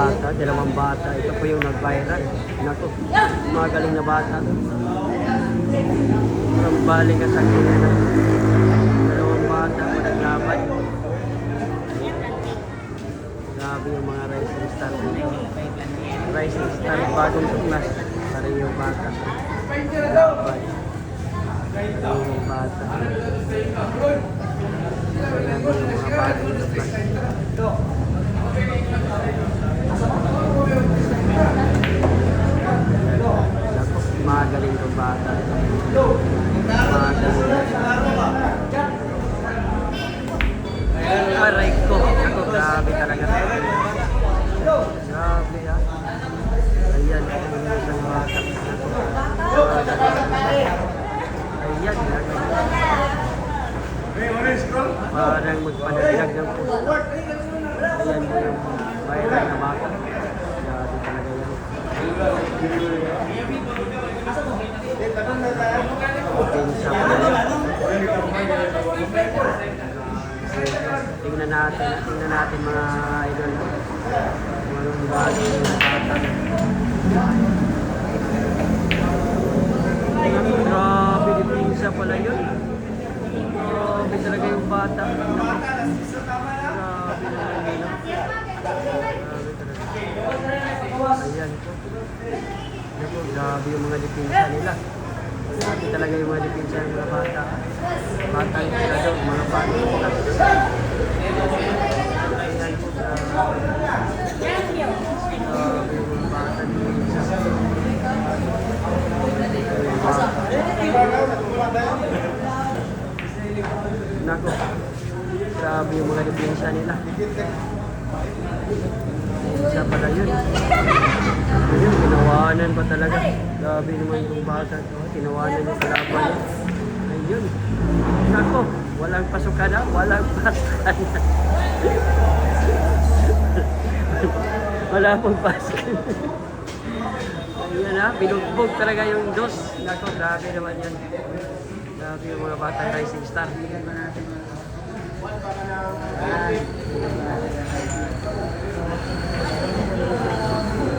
bata, dalawang bata. Ito po yung nag-viral. Naku, magaling na bata. Ang baling ka sa kanya na. Dalawang bata, managlaban. Grabe yung mga rising star. Rising star, bagong tuklas. Para yung bata. Laban. Yung bata. Ayan yung mga bagong tuklas. Magaling kong bata. Aray ko. Ako, grabe talaga. Grabe ha. Ayan, yung isang bata. Ayan, parang magpanagdag ng puso. Ayan po yung viral na bata. Grabe talaga yan. Tingnan natin mga idol. Anong bagay yung bata. Grabe, dipinsa pala yun. Grabe talaga yung bata. Grabe talaga yun. Ayan po. Naku, grabe yung mga dipinsa nila. Grabe talaga yung mga dipinsa ng mga bata. Bata yung sila daw, mga bata. Ayan po, grabe. Grabe yung mga bata dipinsa. Naku, grabe yung mga dipinsa nila. Isa pala yun. Ayun, tinawanan pa talaga. Grabe naman yung bata. Tinawanan yung kalaban. Ayun. Nako, walang pasukan na. Walang pasukan na. Wala pong pasukan. Ayun ha, binugbog talaga yung dos. Nako, grabe naman yan. Grabe yung mga batang rising star.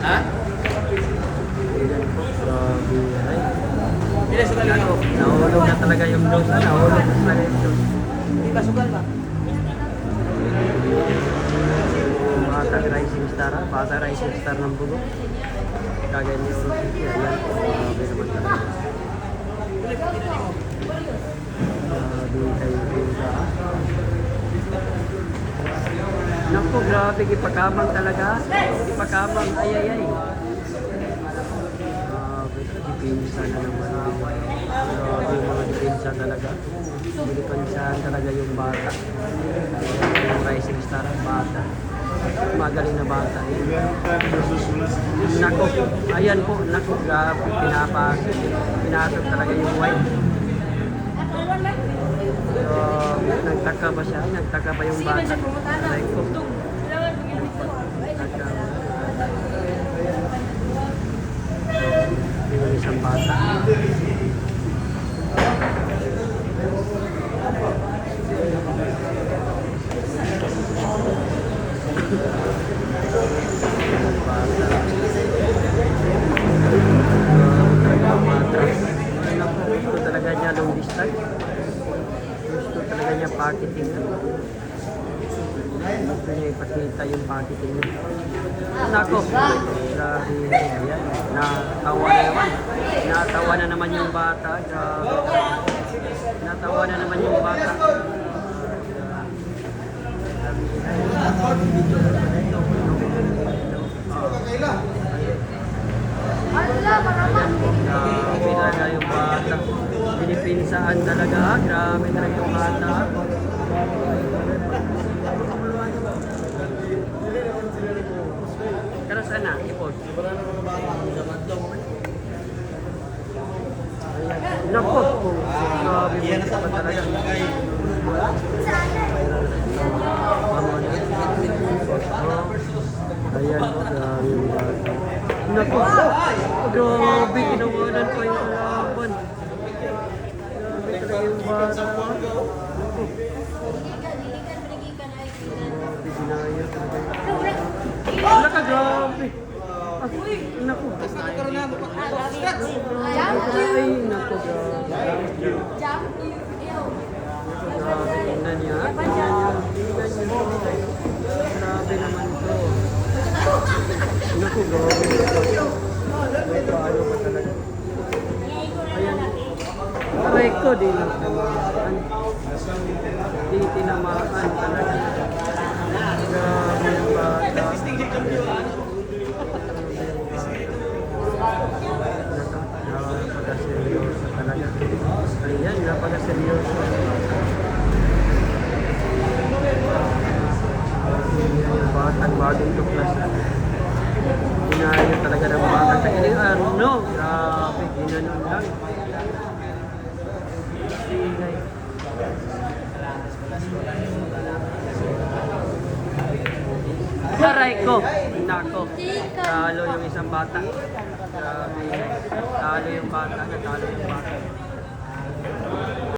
Ha? Grabe. Ay. Nahulog na talaga yung dos. Nahulog na talaga yung dos. Hindi ba sugal ba? Batang rising star ha. Batang rising star ng bugo. Kagaya ni Oro City. Ayan. Grabe naman talaga. Grabe kayo pinta ha. Naku, grabe, ipakamang talaga. Ipakamang, ay. Grabe, dipinsa na naman. Grabe yung mga dipinsa talaga. Dipinsahan talaga yung bata. Yung rising star, bata. Magaling na bata. Naku, ayan po, naku, grabe, pinasok talaga yung white. Nagtaka ba siya? Nagtaka ba yung bata? Aray ko. Nagtaka ba? Yung isang bata. Gusto talaga niya long distance. Gusto talaga niya packeting na. Gusto niya ipakita yung packeting na. Nako, grabe. Ayan, natawa na naman. Natawa na naman yung bata. Grabe. Natawa na naman yung bata. Grabe talaga yung bata. Pinipinsaan talaga. Grabe talaga yung bata. Pero sana, ipod. Naku, grabe mo pa talaga. Ayan po, grabe yung bata. Naku, grabe, ginawanan pa yung kalaban. Grabe talaga yung bata. Naku. Grabe, ginaya talaga. Wala ka, grabe. Ah, naku. Ay, naku, grabe. Grabe, tingnan niya. Tingnan niyo. Grabe naman to. Naku, grabe. May paano pa talaga. Ayan. Aray ko, di lang tinamaan. Di tinamaan talaga. Grabe yung bata. Napaka-seryoso talaga. Ayan, napaka-seryoso. Yung batang bagong tuklas na. Ginaya talaga ng batang tagiling. Ano? Grabe, ginanon lang. Ingay. Aray ko! Nako. Talo yung isang bata. Grabe. Talo yung bata. Talo yung bata.